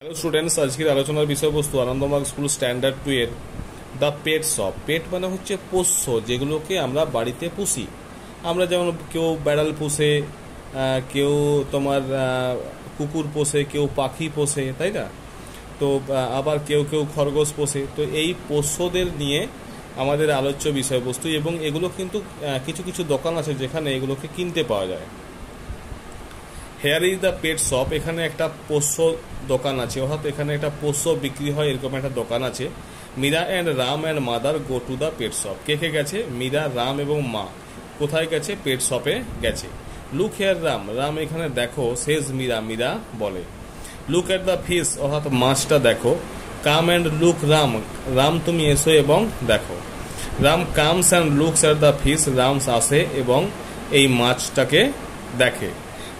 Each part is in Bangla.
হ্যালো স্টুডেন্টস, আজকের আলোচনার বিষয়বস্তু আনন্দমার্গ স্কুল স্ট্যান্ডার্ড 2 এর দ্য পেট শপ। পেট মানে হচ্ছে পোষ্য, যেগুলোকে আমরা বাড়িতে পুষি। আমরা যেমন কেউ বেড়াল পোষে, কেউ তোমার কুকুর পোষে, কেউ পাখি পোষে, তাই না? তো আবার কেউ কেউ খরগোশ পোষে। তো এই পোষ্যদের নিয়ে আমাদের আলোচ্য বিষয়বস্তু, এবং এগুলো কিন্তু কিছু কিছু দোকান আছে যেখানে এগুলোকে কিনতে পাওয়া যায়। Here is the pet shop. এখানে একটা পোষ্য দোকান আছে, অর্থাৎ এখানে একটা পোষ্য বিক্রি হয় এরকম একটা দোকান আছে। Meera and Ram and mother go to the pet shop. কে কে গেছে? মীরা, রাম এবং মা কোথায় গেছে? পেট শপে গেছে। লুক হেয়ার রাম, রাম এখানে দেখো, সেজ মীরা, মীরা বলে। লুক এট দ্য ফিশ, অর্থাৎ মাছটা দেখো। Come and look Ram, Ram তুমি এসো এবং দেখো। Ram comes and looks at the fish, Ram আসে এবং এই মাছটাকে দেখে।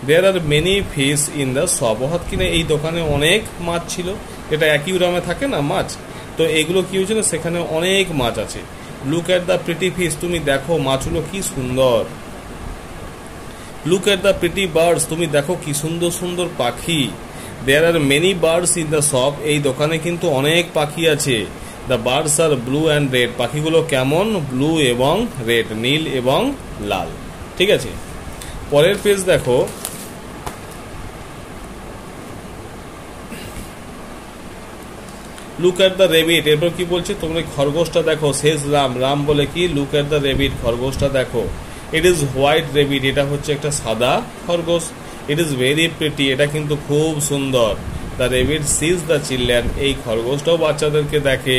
There are many fish in the shop, অর্থাৎ কিনা এই দোকানে অনেক মাছ ছিল। এটা একই রমে থাকে না মাছ, তো এগুলো কি হয়েছিল, সেখানে অনেক মাছ আছে। Look at the pretty fish, তুমি দেখো মাছগুলো কি সুন্দর। Look at the pretty birds, তুমি দেখো কি সুন্দর সুন্দর পাখি। There are many birds in the shop, এই দোকানে কিন্তু অনেক পাখি আছে। The birds are blue and red, পাখিগুলো কেমন? ব্লু এবং রেড, নীল এবং লাল। ঠিক আছে, পরের পেজ দেখো। লুক এট দ্য রেবিট, এরপর কি বলছে? তোমরা খরগোশটা দেখো। শেষ রাম, রাম বলে কি? লুক এট দ্য রেবিট, খরগোশটা দেখো। ইট ইজ হোয়াইট রেবিট, এটা হচ্ছে একটা সাদা খরগোশ। ইট ইজ ভেরি প্রিটি, এটা কিন্তু খুব সুন্দর। The rabbit sees the children, এই খরগোশটাও বাচ্চাদেরকে দেখে।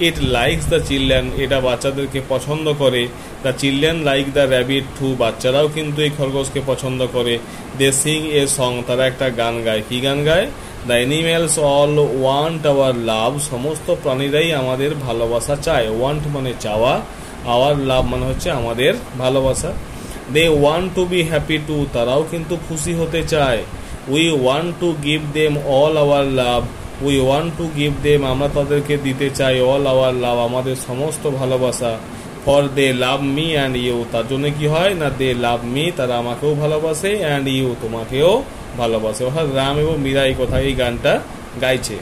ইট লাইকস দ্য চিলড্রেন, এটা বাচ্চাদেরকে পছন্দ করে। The children like the rabbit too, বাচ্চারাও কিন্তু এই খরগোশকে পছন্দ করে। দে সিং এ সং, তারা একটা গান গায়। কি গান গায়? The animals all want our love, সমস্ত প্রাণীরাই আমাদের ভালোবাসা চায়। ওয়ান্ট মানে চাওয়া, আওয়ার লাভ মানে হচ্ছে আমাদের ভালোবাসা। They want to be happy too, তারাও কিন্তু খুশি হতে চায়। We want to give them all our love, we want to give them, আমরা তাদেরকে দিতে চাই অল আওয়ার লাভ, আমাদের সমস্ত ভালোবাসা। For they love me and you, তার জন্য কি হয় না? দে লাভ মি, তারা আমাকেও ভালোবাসে, অ্যান্ড ইউ, তোমাকেও ভালোবাসে। অর্থাৎ রাম এবং মীরা এই কথা, এই গানটা গাইছে।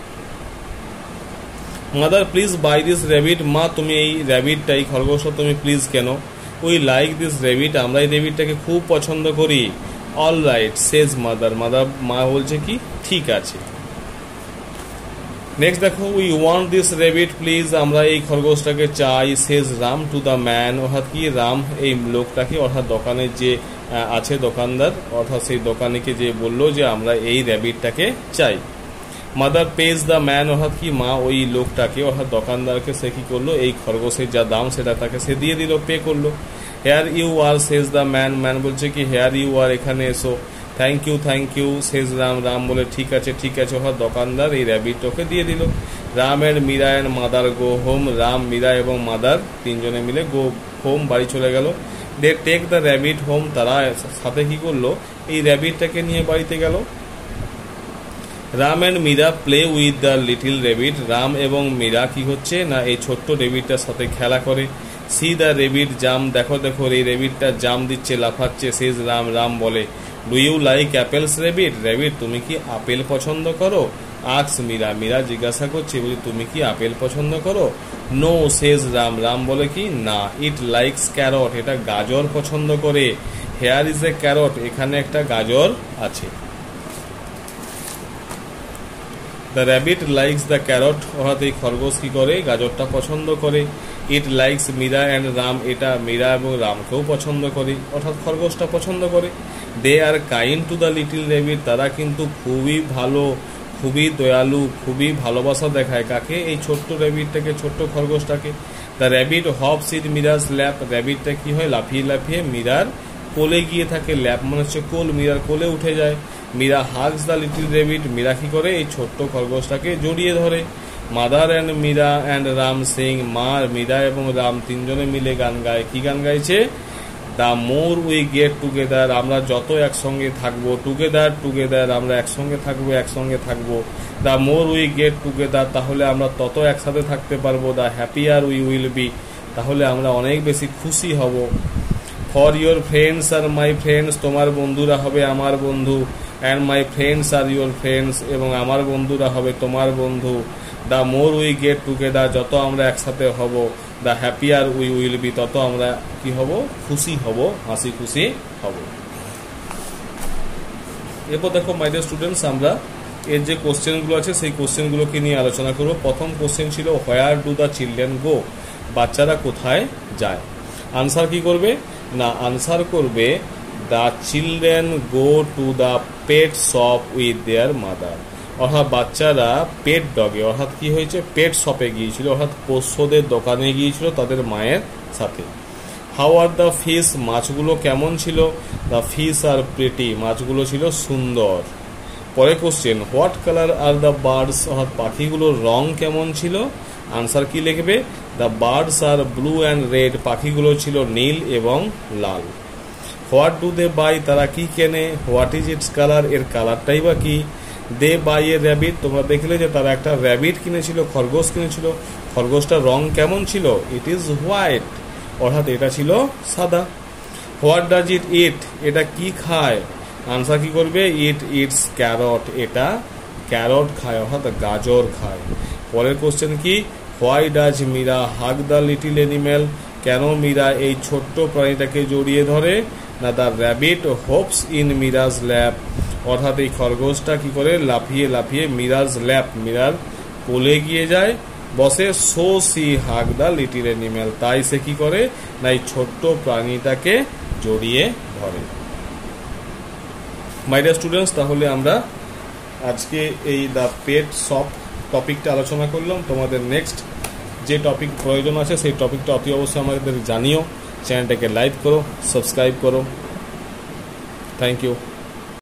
Mother please buy this rabbit, মা তুমি এই র্যাবিটটা, এই খরগোশটা তুমি প্লিজ কেন? উই লাইক দিস র্যাবিট, আমরা এই র্যাবিটটাকে খুব পছন্দ করি। অল রাইট সেজ মাদার, মাদার মা বলছে কি ঠিক আছে। নেক্সট দেখো, we want this rabbit please, আমরা এই খরগোশটাকে চাই। সেজ রাম টু দ্য ম্যান, অর্থাৎ কি রাম এই লোকটাকে, অর্থাৎ দোকানের যে আছে দোকানদার, অর্থাৎ সেই দোকানিকে যে বললো যে আমরা এই র্যাবিটটাকে চাই। মাদার পেজ দ্য ম্যান, অর্থাৎ কি মা ওই লোকটাকে, অর্থাৎ দোকানদারকে সে কি করলো, এই খরগোশের যা দাম সেটা তাকে সে দিয়ে দিল, পে করলো। Here you are says the man, man বলছে কি হেয়ার ইউ আর, এখানে এসো। Thank you says Ram, Ram বলে ঠিক আছে ঠিক আছে, অর্থাৎ দোকানদার এই র্যাবিটটাকে দিয়ে দিল। Ram and Meera and mother go home, Ram, Meera এবং মাদার তিনজনে মিলে গো হোম, বাড়ি চলে গেল। They take the rabbit home, তারা সাথে কি করলো, এই র্যাবিটটাকে নিয়ে বাড়িতে গেল। Ram and Meera play with the little rabbit, Ram এবং মীরা কি হচ্ছে না, এই ছোট্ট রেবিটটার সাথে খেলা করে। সি দ্য রেবিট জাম, দেখো দেখো এই রেবিটটা জাম দিচ্ছে, লাফাচ্ছে। সেজ রাম, রাম বলে। Do you like apples rabbit, rabbit তুমি কি আপেল পছন্দ করো? আক্স মীরা, মীরা জিজ্ঞাসা করছে, বলি তুমি কি আপেল পছন্দ করো? নো সেজ রাম, রাম বলে কি না। ইট লাইকস ক্যারট, এটা গাজর পছন্দ করে। হেয়ার ইজ এ ক্যারট, এখানে একটা গাজর আছে। The rabbit likes the carrot, অর্থাৎ এই খরগোশ কি করে, গাজরটা পছন্দ করে। It likes Meera and Ram, এটা মীরা এবং রামকেও পছন্দ করে, অর্থাৎ খরগোশটা পছন্দ করে। They are kind to the little rabbit, তারা কিন্তু খুবই ভালো, খুবই দয়ালু, খুবই ভালোবাসা দেখায়। কাকে? এই ছোট্ট র্যাবিটটাকে, ছোট্ট খরগোশটাকে। দ্য র্যাবিট হপস ইন মীরাস ল্যাপ, র্যাবিটটা কি হয়, লাফিয়ে লাফিয়ে মীরার কোলে গিয়ে থাকে। ল্যাপ মানে হচ্ছে কোল, মীরার কোলে উঠে যায়। Meera hugs the little rabbit, Meera কি করে, এই ছোট্ট খরগোশটাকে জড়িয়ে ধরে। Mother and Meera and Ram Singh, মা, মীরা এবং রাম তিনজনে মিলে গান গায়। কি গান গাইছে? The more we get together, আমরা যত একসঙ্গে থাকবো। টুগেদার টুগেদার, আমরা একসঙ্গে থাকবো, একসঙ্গে থাকবো। The more we get together, তাহলে আমরা তত একসাথে থাকতে পারবো। The happier we will be, তাহলে আমরা অনেক বেশি খুশি হব। For your friends are my friends, তোমার বন্ধুরা হবে আমার বন্ধু। And my friends are your friends, এবং আমার বন্ধুরা হবে তোমার বন্ধু। The more we get together, যত আমরা একসাথে হব, the happier we will be, তত আমরা কি হব, খুশি হব, হাসি খুশি হব। এরপর দেখো মাই ডিয়ার স্টুডেন্টস, আমরা এর যে কোশ্চেনগুলো আছে সেই কোশ্চেনগুলোকে নিয়ে আলোচনা করব। প্রথম কোশ্চেন ছিল where do the children go, বাচ্চারা কোথায় যায়। আনসার কি করবে না, আনসার করবে the children go to the pet shop with their mother, অর্থাৎ বাচ্চারা পেট ডগে, অর্থাৎ কি হয়েছে, পেট শপে গিয়েছিল, অর্থাৎ পোষ্যদের দোকানে গিয়েছিল তাদের মায়ের সাথে। হাউ আর দ্য ফিশ, মাছগুলো কেমন ছিল, দ্য ফিশ আর প্রিটি, মাছগুলো ছিল সুন্দর। পরে question, what colour are the birds, অর্থাৎ পাখিগুলোর রং কেমন ছিল। আনসার কি লিখবে, the birds are blue and red, পাখিগুলো ছিল নীল এবং লাল। হোয়াট ডু দে বাই, তারা কি কেনে। হোয়াট ইজ ইটস কালার, এর কালারটাই বা কি। দে বাই এ র্যাবিট, তোমরা দেখলে যে তারা একটা র্যাবিট কিনেছিল, খরগোশ কিনেছিল, খরগোশটার রং কেমন ছিল, ইট ইজ হোয়াইট, অর্থাৎ এটা ছিল সাদা। হোয়াট ডাজ ইট ইট, এটা কি খায়। আনসার কি করবে, ইট ইটস ক্যারট, এটা ক্যারট খায়, অর্থাৎ গাজর খায়। পরের কোশ্চেন কি, why does Meera hug the little animal, কেন মীরা এই ছোট্ট প্রাণীটাকে জড়িয়ে ধরে। না, the rabbit hops in Meera's lap, অর্থাৎ এই খরগোশটা কি করে লাফিয়ে লাফিয়ে মিরাজ ল্যাপ, মীরার কোলে গিয়ে যায়, বসে। So she hug the little animal, তাই সে কি করে না এই ছোট্ট প্রাণীটাকে জড়িয়ে ধরে। মাই ডিয়ার স্টুডেন্টস, তাহলে আমরা আজকে এই দ্য পেট শপ টপিকটা আলোচনা করলাম। তোমাদের নেক্সট যে টপিক প্রয়োজন আছে সেই টপিকটা অতি অবশ্যই আমাদের জানিও। চ্যানেলটাকে লাইক করো, সাবস্ক্রাইব করো। Thank you.